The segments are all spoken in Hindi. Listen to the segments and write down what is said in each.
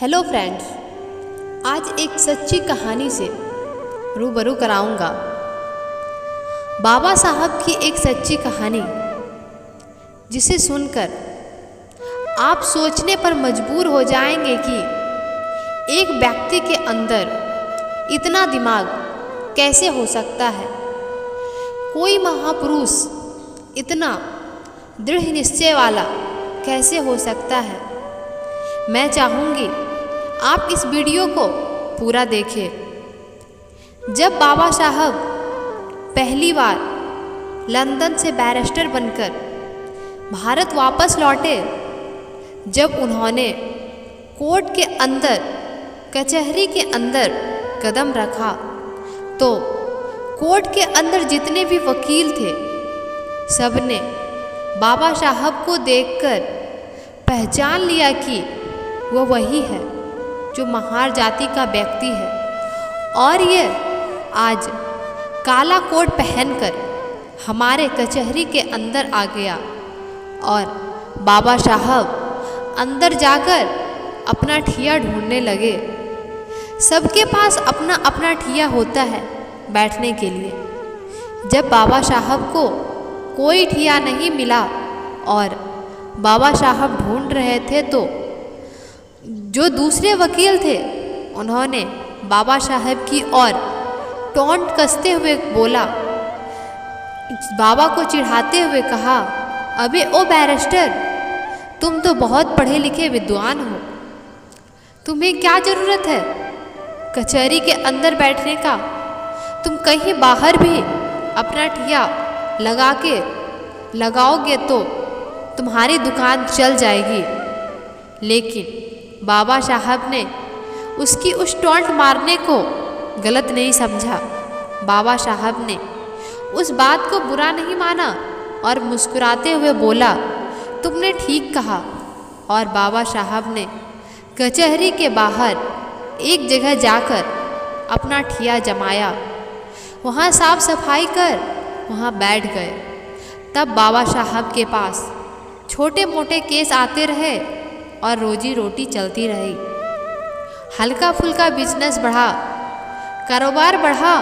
हेलो फ्रेंड्स, आज एक सच्ची कहानी से रूबरू कराऊंगा। बाबा साहब की एक सच्ची कहानी जिसे सुनकर आप सोचने पर मजबूर हो जाएंगे कि एक व्यक्ति के अंदर इतना दिमाग कैसे हो सकता है। कोई महापुरुष इतना दृढ़ निश्चय वाला कैसे हो सकता है। मैं चाहूँगी आप इस वीडियो को पूरा देखें। जब बाबा साहब पहली बार लंदन से बैरिस्टर बनकर भारत वापस लौटे, जब उन्होंने कोर्ट के अंदर, कचहरी के अंदर कदम रखा, तो कोर्ट के अंदर जितने भी वकील थे, सबने बाबा साहब को देखकर पहचान लिया कि वो वही है जो महार जाति का व्यक्ति है। और ये आज काला कोट पहनकर हमारे कचहरी के अंदर आ गया और बाबा साहब अंदर जाकर अपना ठिया ढूंढने लगे। सबके पास अपना अपना ठिया होता है बैठने के लिए। जब बाबा साहब को कोई ठिया नहीं मिला और बाबा साहब ढूंढ रहे थे, तो जो दूसरे वकील थे उन्होंने बाबा साहब की ओर टोंट कसते हुए बोला, बाबा को चिढ़ाते हुए कहा, अबे ओ बैरिस्टर, तुम तो बहुत पढ़े लिखे विद्वान हो, तुम्हें क्या ज़रूरत है कचहरी के अंदर बैठने का। तुम कहीं बाहर भी अपना ठिया लगाओगे तो तुम्हारी दुकान चल जाएगी। लेकिन बाबा साहब ने उसकी उस टोंट मारने को गलत नहीं समझा। बाबा साहब ने उस बात को बुरा नहीं माना और मुस्कुराते हुए बोला, तुमने ठीक कहा। और बाबा साहब ने कचहरी के बाहर एक जगह जाकर अपना ठिया जमाया, वहाँ साफ सफाई कर वहाँ बैठ गए। तब बाबा साहब के पास छोटे मोटे केस आते रहे और रोजी रोटी चलती रही। हल्का फुल्का बिजनेस बढ़ा, कारोबार बढ़ा।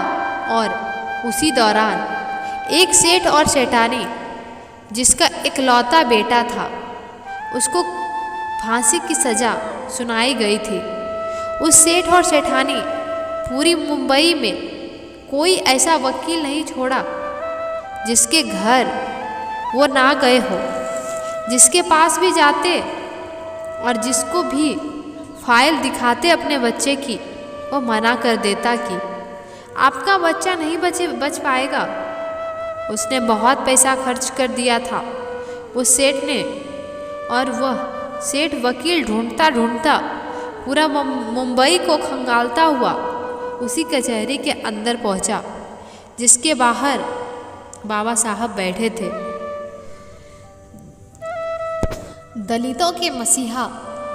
और उसी दौरान एक सेठ और सेठानी, जिसका इकलौता बेटा था, उसको फांसी की सज़ा सुनाई गई थी। उस सेठ और सेठानी पूरी मुंबई में कोई ऐसा वकील नहीं छोड़ा जिसके घर वो ना गए हो। जिसके पास भी जाते और जिसको भी फाइल दिखाते अपने बच्चे की, वो मना कर देता कि आपका बच्चा नहीं बच पाएगा। उसने बहुत पैसा खर्च कर दिया था उस सेठ ने, और वह सेठ वकील ढूंढता ढूंढता पूरा मुंबई को खंगालता हुआ उसी कचहरी के अंदर पहुंचा जिसके बाहर बाबा साहब बैठे थे। दलितों के मसीहा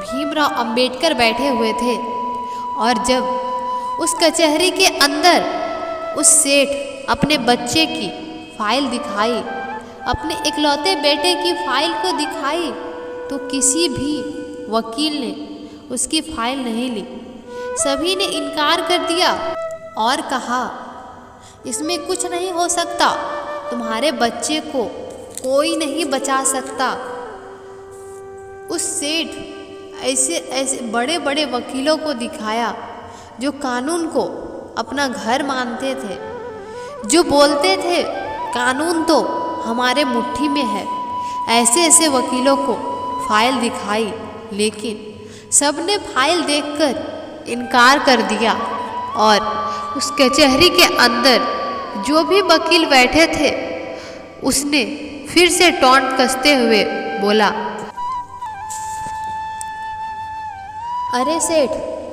भीमराव अंबेडकर बैठे हुए थे। और जब उस कचहरी के अंदर उस सेठ अपने बच्चे की फाइल दिखाई, अपने इकलौते बेटे की फाइल को दिखाई, तो किसी भी वकील ने उसकी फाइल नहीं ली। सभी ने इनकार कर दिया और कहा, इसमें कुछ नहीं हो सकता, तुम्हारे बच्चे को कोई नहीं बचा सकता। उस सेठ ऐसे बड़े बड़े वकीलों को दिखाया जो कानून को अपना घर मानते थे, जो बोलते थे कानून तो हमारे मुट्ठी में है। ऐसे वकीलों को फाइल दिखाई, लेकिन सबने फाइल देखकर इनकार कर दिया। और उस कचहरी के अंदर जो भी वकील बैठे थे, उसने फिर से टोंट कसते हुए बोला, अरे सेठ,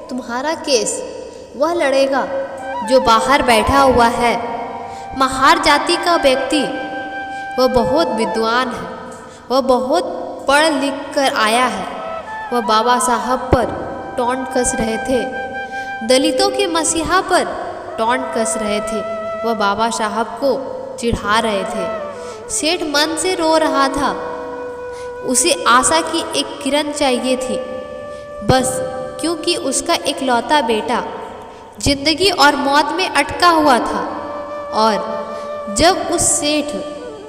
तुम्हारा केस वह लड़ेगा जो बाहर बैठा हुआ है, महार जाति का व्यक्ति। वह बहुत विद्वान है, वह बहुत पढ़ लिख कर आया है। वह बाबा साहब पर टोंट कस रहे थे, दलितों के मसीहा पर टोंट कस रहे थे, वह बाबा साहब को चिढ़ा रहे थे। सेठ मन से रो रहा था। उसे आशा की एक किरण चाहिए थी, बस क्योंकि उसका इकलौता बेटा जिंदगी और मौत में अटका हुआ था। और जब उस सेठ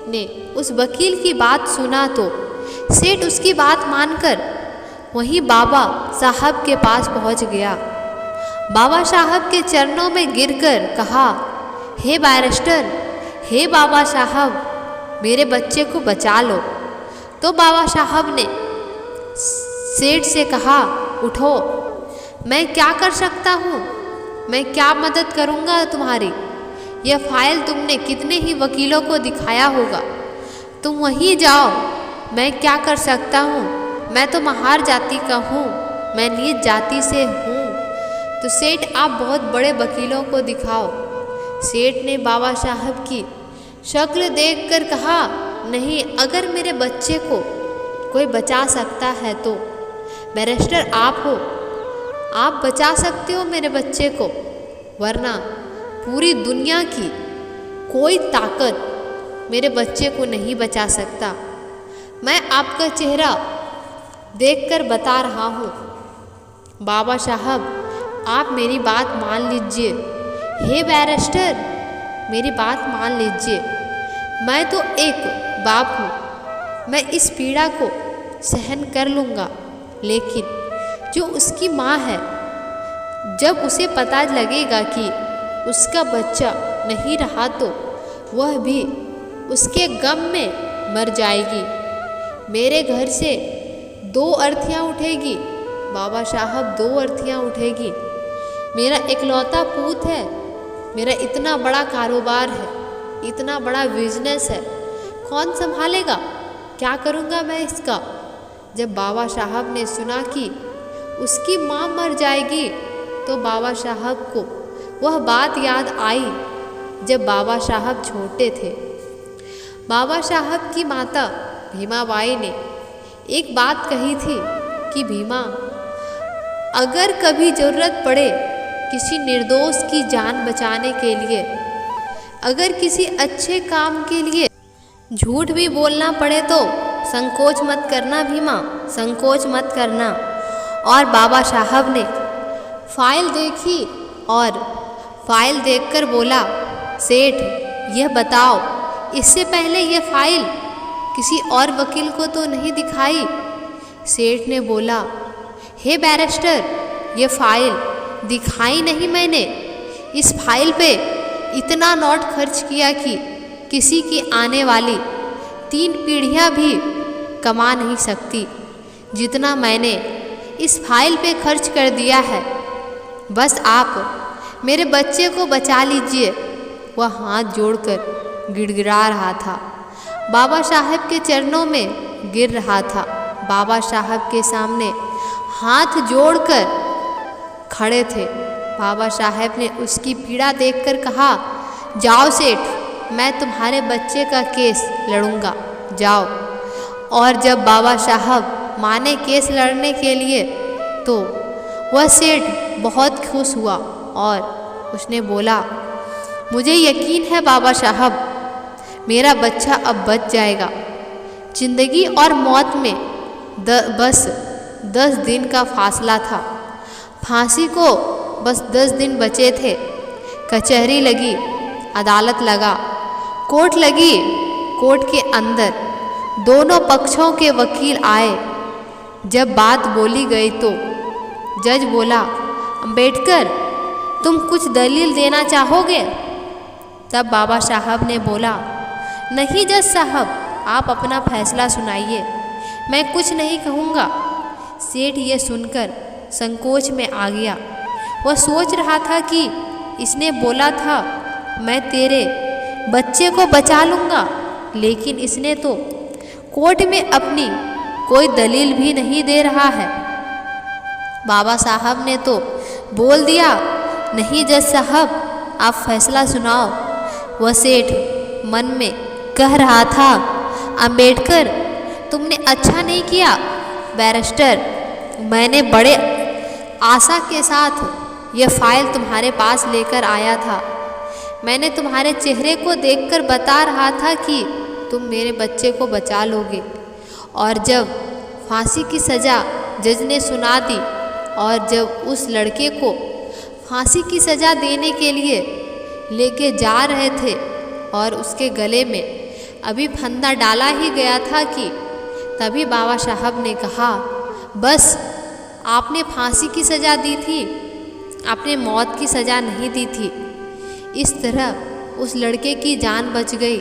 ने उस वकील की बात सुना तो सेठ उसकी बात मानकर वहीं बाबा साहब के पास पहुंच गया। बाबा साहब के चरणों में गिरकर कहा, हे बैरिस्टर, हे बाबा साहब, मेरे बच्चे को बचा लो। तो बाबा साहब ने सेठ से कहा, उठो, मैं क्या कर सकता हूँ, मैं क्या मदद करूँगा तुम्हारी। यह फाइल तुमने कितने ही वकीलों को दिखाया होगा, तुम वहीं जाओ, मैं क्या कर सकता हूँ, मैं तो महार जाति का हूँ, मैं नीच जाति से हूँ। तो सेठ आप बहुत बड़े वकीलों को दिखाओ। सेठ ने बाबा साहब की शक्ल देखकर कहा, नहीं, अगर मेरे बच्चे को कोई बचा सकता है तो बैरिस्टर आप हो, आप बचा सकते हो मेरे बच्चे को, वरना पूरी दुनिया की कोई ताकत मेरे बच्चे को नहीं बचा सकता। मैं आपका चेहरा देखकर बता रहा हूँ। बाबा साहब, आप मेरी बात मान लीजिए। हे बैरिस्टर, मेरी बात मान लीजिए। मैं तो एक बाप हूँ, मैं इस पीड़ा को सहन कर लूँगा, लेकिन जो उसकी माँ है, जब उसे पता लगेगा कि उसका बच्चा नहीं रहा तो वह भी उसके गम में मर जाएगी। मेरे घर से 2 अर्थियाँ उठेगी बाबा साहब, 2 अर्थियाँ उठेगी। मेरा इकलौता पूत है, मेरा इतना बड़ा कारोबार है, इतना बड़ा बिजनेस है, कौन संभालेगा, क्या करूँगा मैं इसका। जब बाबा साहब ने सुना कि उसकी माँ मर जाएगी तो बाबा साहब को वह बात याद आई जब बाबा साहब छोटे थे। बाबा साहब की माता भीमाबाई ने एक बात कही थी कि भीमा, अगर कभी ज़रूरत पड़े किसी निर्दोष की जान बचाने के लिए, अगर किसी अच्छे काम के लिए झूठ भी बोलना पड़े तो संकोच मत करना भीमा, संकोच मत करना। और बाबा साहब ने फाइल देखी और फाइल देखकर बोला, सेठ, यह बताओ, इससे पहले यह फाइल किसी और वकील को तो नहीं दिखाई। सेठ ने बोला, हे बैरिस्टर, यह फाइल दिखाई नहीं मैंने। इस फाइल पे इतना नोट खर्च किया कि किसी की आने वाली 3 पीढ़ियाँ भी कमा नहीं सकती जितना मैंने इस फाइल पे खर्च कर दिया है। बस आप मेरे बच्चे को बचा लीजिए। वह हाथ जोड़कर गिड़गिड़ा रहा था, बाबा साहब के चरणों में गिर रहा था। बाबा साहब के सामने हाथ जोड़कर खड़े थे। बाबा साहब ने उसकी पीड़ा देखकर कहा, जाओ सेठ, मैं तुम्हारे बच्चे का केस लड़ूंगा, जाओ। और जब बाबा साहब माने केस लड़ने के लिए तो वह सेठ बहुत खुश हुआ और उसने बोला, मुझे यकीन है बाबा साहब, मेरा बच्चा अब बच जाएगा। जिंदगी और मौत में बस 10 दिन का फासला था। फांसी को बस 10 दिन बचे थे। कचहरी लगी, अदालत लगा, कोर्ट लगी। कोर्ट के अंदर दोनों पक्षों के वकील आए। जब बात बोली गई तो जज बोला, अंबेडकर, तुम कुछ दलील देना चाहोगे? तब बाबा साहब ने बोला, नहीं जज साहब, आप अपना फैसला सुनाइए, मैं कुछ नहीं कहूँगा। सेठ ये सुनकर संकोच में आ गया। वह सोच रहा था कि इसने बोला था मैं तेरे बच्चे को बचा लूँगा, लेकिन इसने तो कोर्ट में अपनी कोई दलील भी नहीं दे रहा है। बाबा साहब ने तो बोल दिया, नहीं जज साहब, आप फैसला सुनाओ। वह सेठ मन में कह रहा था, अंबेडकर, तुमने अच्छा नहीं किया। बैरिस्टर, मैंने बड़े आशा के साथ यह फाइल तुम्हारे पास लेकर आया था। मैंने तुम्हारे चेहरे को देखकर बता रहा था कि तुम मेरे बच्चे को बचा लोगे। और जब फांसी की सज़ा जज ने सुना दी और जब उस लड़के को फांसी की सज़ा देने के लिए लेके जा रहे थे और उसके गले में अभी फंदा डाला ही गया था कि तभी बाबा साहब ने कहा, बस आपने फांसी की सज़ा दी थी, आपने मौत की सज़ा नहीं दी थी। इस तरह उस लड़के की जान बच गई।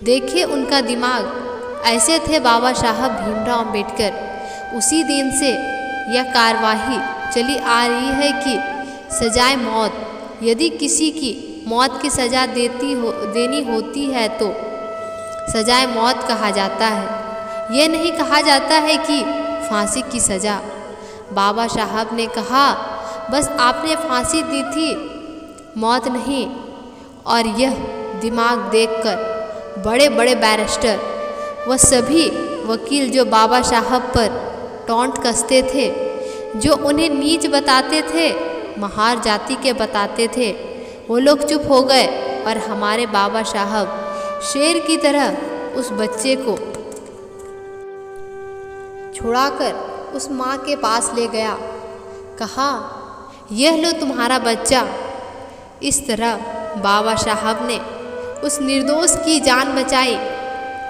देखिए उनका दिमाग ऐसे थे बाबा साहब भीमराव अंबेडकर। उसी दिन से यह कार्यवाही चली आ रही है कि सजाए मौत, यदि किसी की मौत की सज़ा देनी होती है तो सजाए मौत कहा जाता है। यह नहीं कहा जाता है कि फांसी की सज़ा। बाबा साहब ने कहा, बस आपने फांसी दी थी, मौत नहीं। और यह दिमाग देखकर बड़े बड़े बैरिस्टर व सभी वकील जो बाबा साहब पर टॉन्ट कसते थे, जो उन्हें नीच बताते थे, महार जाति के बताते थे, वो लोग चुप हो गए और हमारे बाबा साहब शेर की तरह उस बच्चे को छुड़ाकर उस माँ के पास ले गया। कहा, यह लो तुम्हारा बच्चा। इस तरह बाबा साहब ने उस निर्दोष की जान बचाई।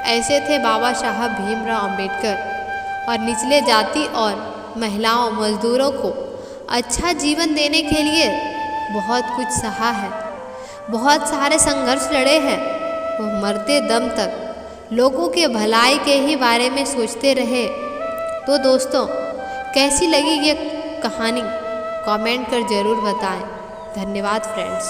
ऐसे थे बाबा साहब भीमराव अंबेडकर। और निचले जाति और महिलाओं मजदूरों को अच्छा जीवन देने के लिए बहुत कुछ सहा है, बहुत सारे संघर्ष लड़े हैं। वो मरते दम तक लोगों के भलाई के ही बारे में सोचते रहे। तो दोस्तों, कैसी लगी ये कहानी कमेंट कर ज़रूर बताएं। धन्यवाद फ्रेंड्स।